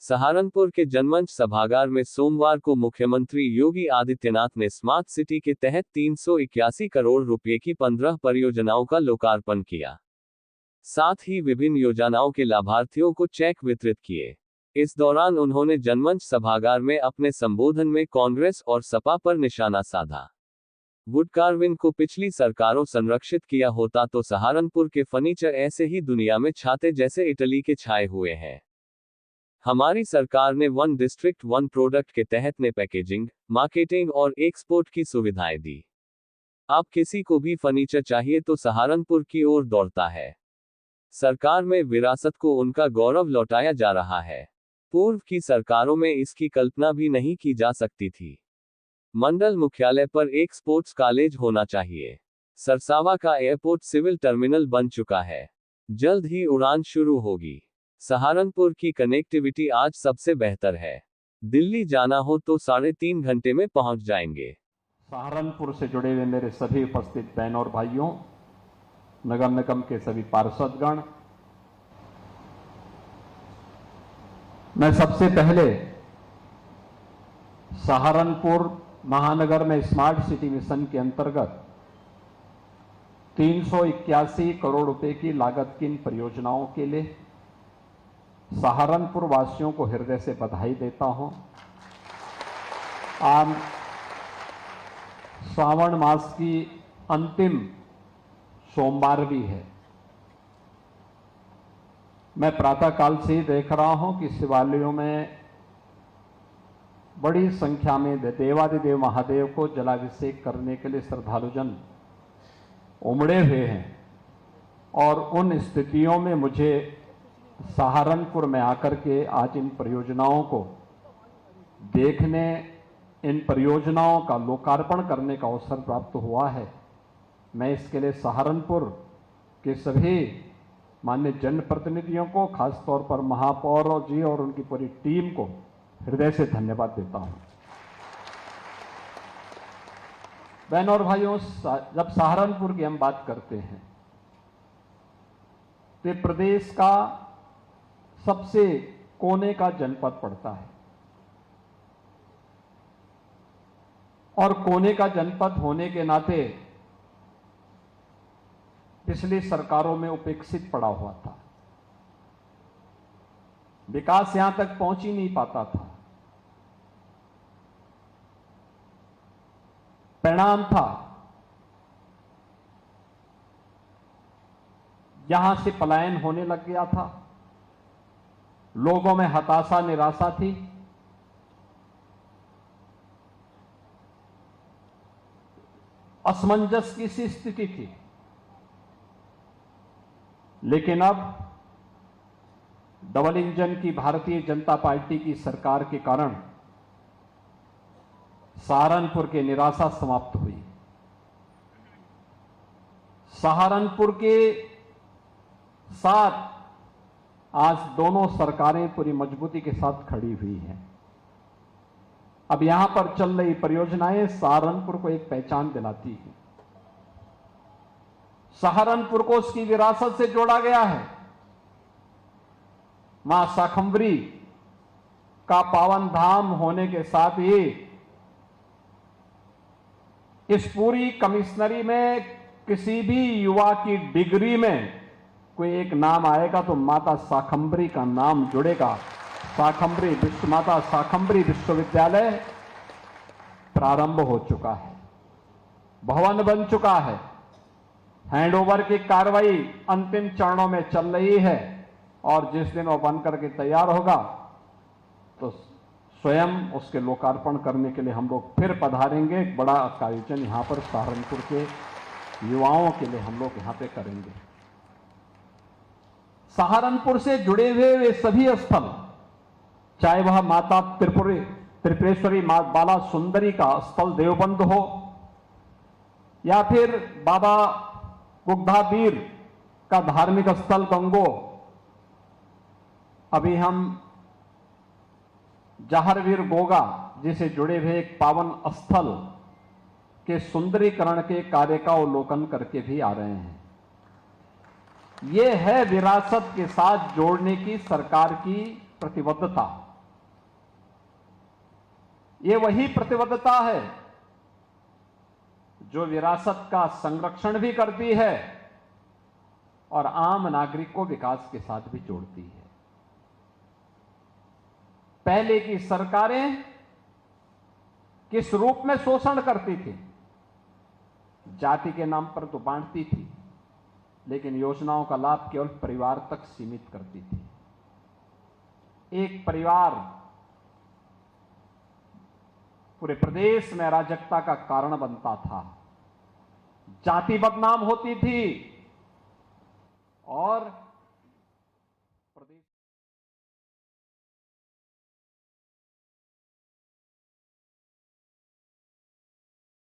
सहारनपुर के जनमंच सभागार में सोमवार को मुख्यमंत्री योगी आदित्यनाथ ने स्मार्ट सिटी के तहत 381 करोड़ रुपए की 15 परियोजनाओं का लोकार्पण किया। साथ ही विभिन्न योजनाओं के लाभार्थियों को चेक वितरित किए। इस दौरान उन्होंने जनमंच सभागार में अपने संबोधन में कांग्रेस और सपा पर निशाना साधा। वुड कार्विंग को पिछली सरकारों संरक्षित किया होता तो सहारनपुर के फर्नीचर ऐसे ही दुनिया में छाते जैसे इटली के छाए हुए हैं। हमारी सरकार ने वन डिस्ट्रिक्ट वन प्रोडक्ट के तहत ने पैकेजिंग, मार्केटिंग और एक्सपोर्ट की सुविधाएं दी। अब किसी को भी फर्नीचर चाहिए तो सहारनपुर की ओर दौड़ता है। सरकार में विरासत को उनका गौरव लौटाया जा रहा है। पूर्व की सरकारों में इसकी कल्पना भी नहीं की जा सकती थी। मंडल मुख्यालय पर एक स्पोर्ट्स कॉलेज होना चाहिए। सरसावा का एयरपोर्ट सिविल टर्मिनल बन चुका है। जल्द ही उड़ान शुरू होगी। सहारनपुर की कनेक्टिविटी आज सबसे बेहतर है। दिल्ली जाना हो तो 3.5 घंटे में पहुंच जाएंगे। सहारनपुर से जुड़े हुए मेरे सभी उपस्थित बहनों और भाइयों, नगर निगम के सभी पार्षदगण, मैं सबसे पहले सहारनपुर महानगर में स्मार्ट सिटी मिशन के अंतर्गत 381 करोड़ रुपए की लागत की इन परियोजनाओं के लिए सहारनपुर वासियों को हृदय से बधाई देता हूं। आज श्रावण मास की अंतिम सोमवार भी है। मैं प्रातःकाल से ही देख रहा हूं कि शिवालयों में बड़ी संख्या में देवादिदेव महादेव को जलाभिषेक करने के लिए श्रद्धालुजन उमड़े हुए हैं और उन स्थितियों में मुझे सहारनपुर में आकर के आज इन परियोजनाओं को देखने, इन परियोजनाओं का लोकार्पण करने का अवसर प्राप्त हुआ है। मैं इसके लिए सहारनपुर के सभी माननीय जनप्रतिनिधियों को, खासतौर पर महापौर जी और उनकी पूरी टीम को हृदय से धन्यवाद देता हूं। बहनों और भाइयों, जब सहारनपुर की हम बात करते हैं तो प्रदेश का सबसे कोने का जनपद पड़ता है और कोने का जनपद होने के नाते पिछली सरकारों में उपेक्षित पड़ा हुआ था। विकास यहां तक पहुंच ही नहीं पाता था। परिणाम था यहां से पलायन होने लग गया था। लोगों में हताशा, निराशा थी। असमंजस की सी स्थिति थी। लेकिन अब डबल इंजन की भारतीय जनता पार्टी की सरकार के कारण सहारनपुर की निराशा समाप्त हुई। सहारनपुर के साथ आज दोनों सरकारें पूरी मजबूती के साथ खड़ी हुई हैं। अब यहां पर चल रही परियोजनाएं सहारनपुर को एक पहचान दिलाती हैं। सहारनपुर को उसकी विरासत से जोड़ा गया है। मां शाकंभरी का पावन धाम होने के साथ ही इस पूरी कमिश्नरी में किसी भी युवा की डिग्री में कोई एक नाम आएगा तो माता शाकंभरी का नाम जुड़ेगा। माता शाकंभरी विश्वविद्यालय प्रारंभ हो चुका है, भवन बन चुका है। हैंडओवर की कार्रवाई अंतिम चरणों में चल रही है और जिस दिन वो बनकर के तैयार होगा तो स्वयं उसके लोकार्पण करने के लिए हम लोग फिर पधारेंगे। एक बड़ा आयोजन यहां पर सहारनपुर के युवाओं के लिए हम लोग यहां पे करेंगे। सहारनपुर से जुड़े हुए वे सभी स्थल, चाहे वह माता त्रिपुरेश्वरी बाला सुंदरी का स्थल देवबंद हो या फिर बाबा गुग्धावीर का धार्मिक स्थल गंगो, अभी हम जहरवीर गोगा जिसे जुड़े हुए एक पावन स्थल के सुंदरीकरण के कार्य का अवलोकन करके भी आ रहे हैं। ये है विरासत के साथ जोड़ने की सरकार की प्रतिबद्धता। ये वही प्रतिबद्धता है जो विरासत का संरक्षण भी करती है और आम नागरिक को विकास के साथ भी जोड़ती है। पहले की सरकारें किस रूप में शोषण करती थी? जाति के नाम पर तो बांटती थी, लेकिन योजनाओं का लाभ केवल परिवार तक सीमित करती थी। एक परिवार पूरे प्रदेश में अराजकता का कारण बनता था, जाति बदनाम होती थी और